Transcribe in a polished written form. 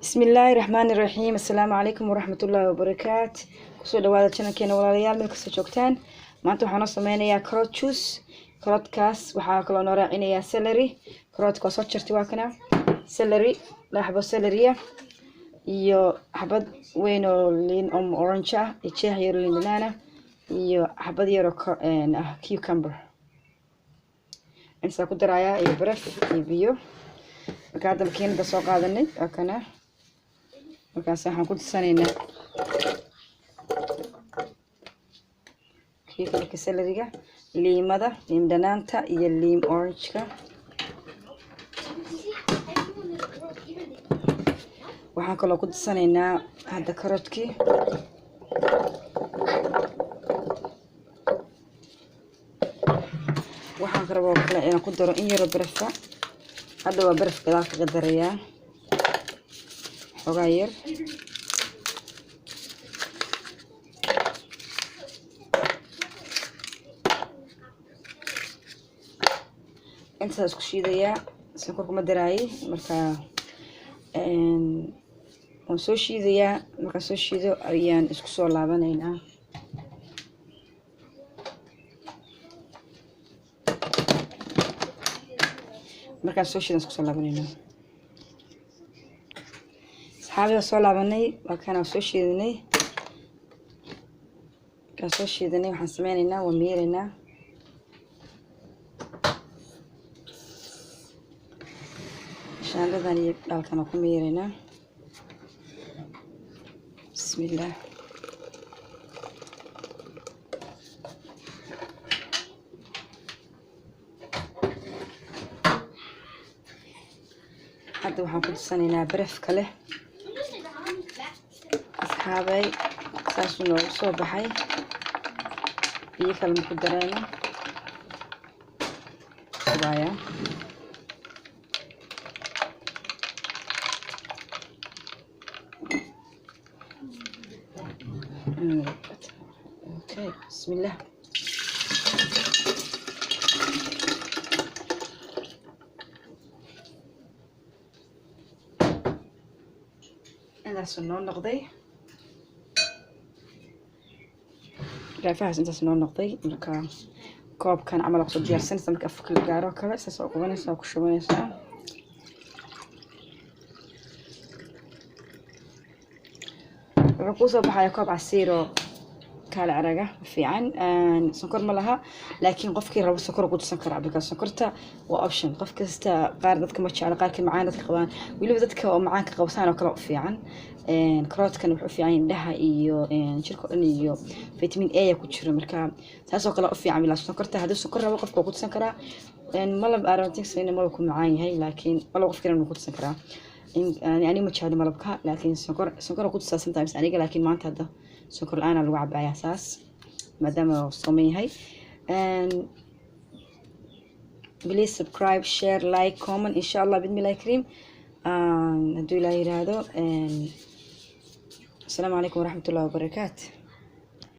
بسم الله الرحمن الرحيم. السلام عليكم ورحمة الله وبركاته. كسو دواada channelkeena walaalayaal meel kasta joogtaan. Maanta waxaan sameeynayaa carrot juice. Carrotkaas waxaa kaloo noo raacinayaa celery. Carrotka soo jartay waa kana. Celery, xabo celery iyo xabad weyn oo liin orange ah, iyo jeex yar liin dhanaan iyo xabad yar oo cucumber. Inta ku darayaa iyo baraf iyo biyo. Marka hadda makiinada soo qaadanay waa kana. markaas waxaan ku tusanaynaa kiikalka celeryga, liimada, liin dhanaanta iyo liin orange-ka. waxaan kaloo ku tusanaynaa hadda carrotkii. waxaan rabaa kale inaan ku daro in yar oo baraf. hadda waa baraf gadaal kaga darayaa xogaa yar. intaas isku shiidayaa, sonkor kuma daraayay. marka waan soo shiidayaa. markaan soo shiido ayaan isku soo laabanaynaa. markaan soo shiidan isku soo laabanaynaa. saxaabada soo laabanay waa kana soo shiidanay. markaan soo shiidanay waxaan sameynaynaa waa miiraynaa. shaandadan iyo dhalkan ku miiraynaa. bismillah. hadda waxaan ku tusanaynaa baraf kale. asxaabay saas noogu soo baxay. biyo kale ma ku darayno. waaya okay. bismillah. intaas noo noqday. raafahaas intaas noo noqday. marka koobkan camal oo soo diyaarsanaysa marka afka la gaaro kale saas oo qabanaysa ku shubanaysa. wuxuu ku soo baxaya koob casiir oo kala araga fiican. sonkor ma laha laakiin qofkii rabo sonkor ku tusan kara because sonkorta waa option. qof kasta qaar dadka ma jecla, qaar ka macaan dadka qabaan, waliba dadka oo macaan ka qabsan oo kale u fiican. carrotkan wuxuu fiican indhaha iyo jirka dhan iyo vitamin A ku jira. marka taas oo kale u fiican. ilaa sonkorta haddii sonkor rabo qofka ku tusan kara. malab aromatic malab ku macaan yahay laakiin malab qofkii inuu ku tusan kara. يعني ما تشاهد ملبكها لكن سكر كنت sometimes أنا لكن ما أنت هذا سكر الآن الوعب على أساس ما دام صومي هاي. and please subscribe share like comment إن شاء الله بإذن الله الكريم. ندوي لا هذا. السلام عليكم ورحمة الله وبركاته.